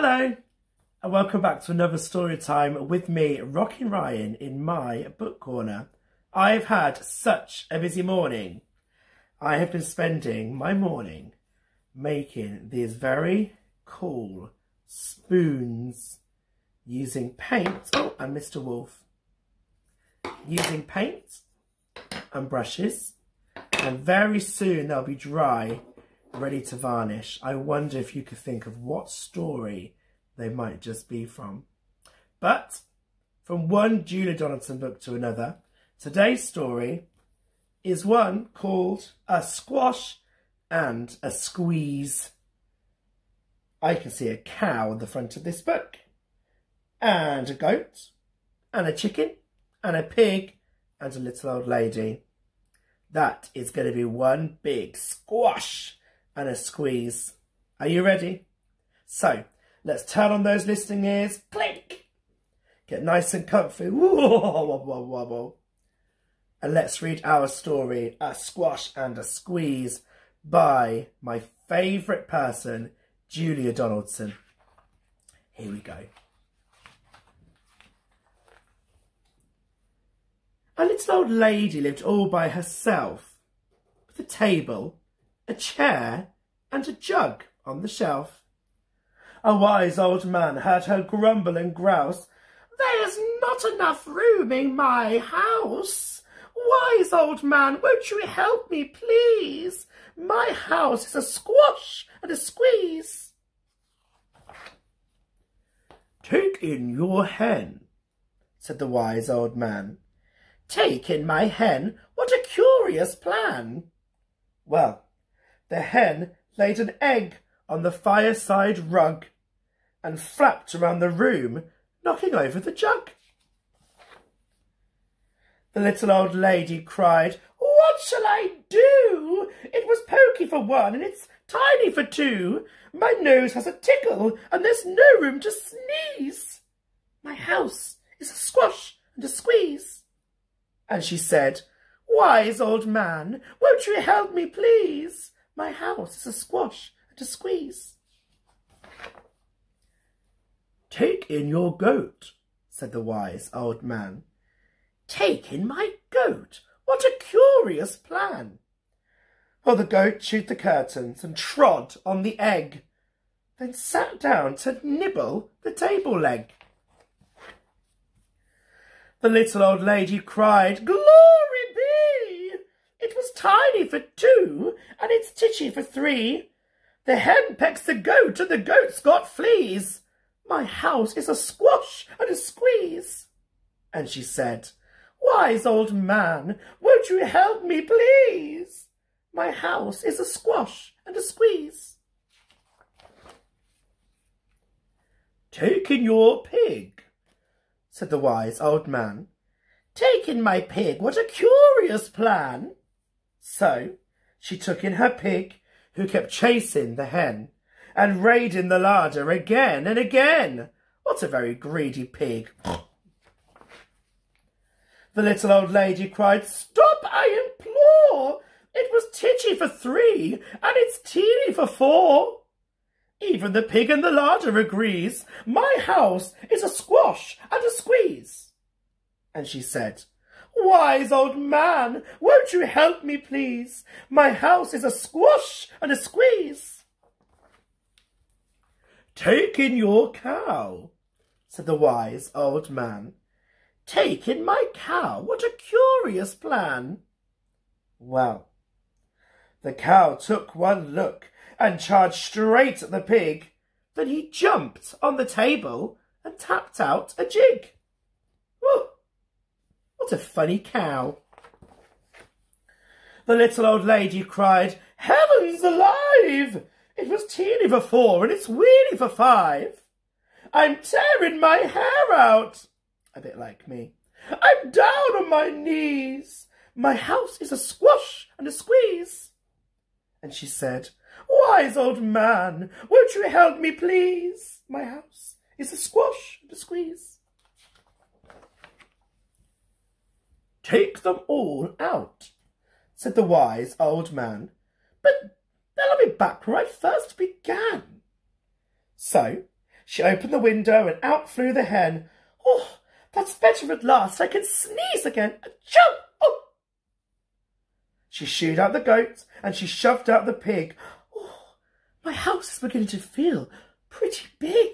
Hello and welcome back to another story time with me, Rockin' Ryan, in my book corner. I've had such a busy morning. I have been spending my morning making these very cool spoons using paint. Oh, and Mr. Wolf. Using paint and brushes, and very soon they'll be dry, ready to varnish. I wonder if you could think of what story they might just be from. But from one Julia Donaldson book to another, today's story is one called A Squash and a Squeeze. I can see a cow on the front of this book, and a goat, and a chicken, and a pig, and a little old lady. That is going to be one big squash and a squeeze. Are you ready? So, let's turn on those listening ears. Click! Get nice and comfy. Whoa, wobble, wobble. And let's read our story, A Squash and a Squeeze, by my favourite person, Julia Donaldson. Here we go. A little old lady lived all by herself, with a table, a chair, and a jug on the shelf. A wise old man heard her grumble and grouse. "There's not enough room in my house. Wise old man, won't you help me, please? My house is a squash and a squeeze." "Take in your hen," said the wise old man. "Take in my hen? What a curious plan." Well, the hen laid an egg on the fireside rug and flapped around the room, knocking over the jug. The little old lady cried, "What shall I do? It was pokey for one and it's tiny for two. My nose has a tickle and there's no room to sneeze. My house is a squash and a squeeze." And she said, "Wise old man, won't you help me, please? My house is a squash and a squeeze." "Take in your goat," said the wise old man. "Take in my goat? What a curious plan." Well, the goat chewed the curtains and trod on the egg, then sat down to nibble the table leg. The little old lady cried, "Glory be! It was tiny for two, and it's titchy for three. The hen pecks the goat, and the goat's got fleas. My house is a squash and a squeeze." And she said, "Wise old man, won't you help me, please? My house is a squash and a squeeze." "Take in your pig," said the wise old man. "Take in my pig? What a curious plan." So she took in her pig, who kept chasing the hen and raiding the larder again and again. What a very greedy pig. The little old lady cried, "Stop, I implore! It was titchy for three, and it's teeny for four. Even the pig in the larder agrees. My house is a squash and a squeeze." And she said, "Wise old man, won't you help me, please? My house is a squash and a squeeze." "Take in your cow," said the wise old man. "Take in my cow? What a curious plan." Well, the cow took one look and charged straight at the pig. Then he jumped on the table and tapped out a jig. Whew, what a funny cow. The little old lady cried, "Heavens alive! It was teeny for four and it's weeny for five. I'm tearing my hair out." A bit like me. "I'm down on my knees. My house is a squash and a squeeze." And she said, "Wise old man, won't you help me, please? My house is a squash and a squeeze." "Take them all out," said the wise old man. "But they'll be back where I first began." So She opened the window and out flew the hen. Oh, that's better at last. I can sneeze again. Achoo! Oh! She shooed out the goat and she shoved out the pig. Oh, my house is beginning to feel pretty big.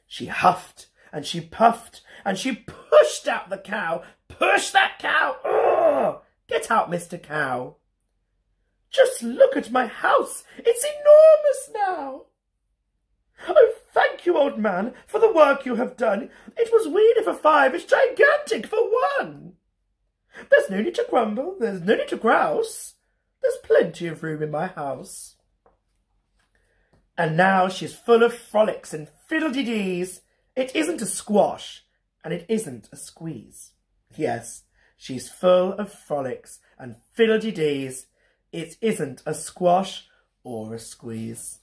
She huffed and she puffed and she pushed out the cow. Push that cow! Oh, get out, Mr. Cow. Just look at my house. It's enormous now. Oh, thank you, old man, for the work you have done. It was weedy for 5. It's gigantic for 1. There's no need to grumble. There's no need to grouse. There's plenty of room in my house. And now she's full of frolics and fiddle-de-dees. It isn't a squash, and it isn't a squeeze. Yes, she's full of frolics and fiddle-de-dees. It isn't a squash or a squeeze.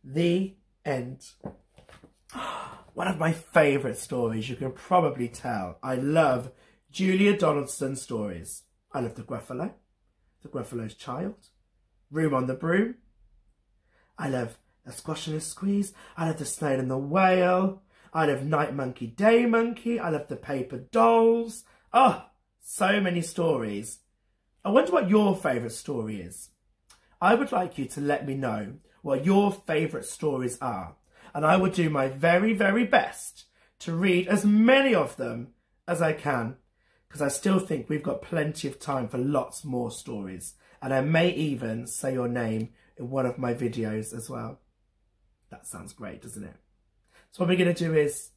The end. One of my favourite stories, you can probably tell. I love Julia Donaldson stories. I love The Gruffalo's Child, Room on the Broom. I love A Squash and a Squeeze. I love The Snail and the Whale. I love Night Monkey, Day Monkey. I love The Paper Dolls. Oh, so many stories. I wonder what your favourite story is. I would like you to let me know what your favourite stories are. And I will do my very, very best to read as many of them as I can. Because I still think we've got plenty of time for lots more stories. And I may even say your name in one of my videos as well. That sounds great, doesn't it? So what we're going to do is,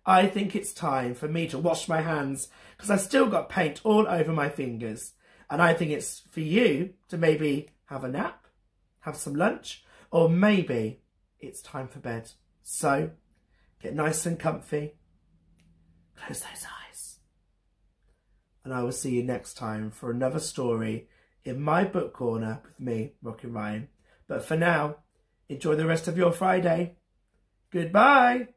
I think it's time for me to wash my hands because I've still got paint all over my fingers. And I think it's for you to maybe have a nap, have some lunch, or maybe it's time for bed. So get nice and comfy, close those eyes. And I will see you next time for another story in my book corner with me, Rockin' Ryan. But for now, enjoy the rest of your Friday. Goodbye.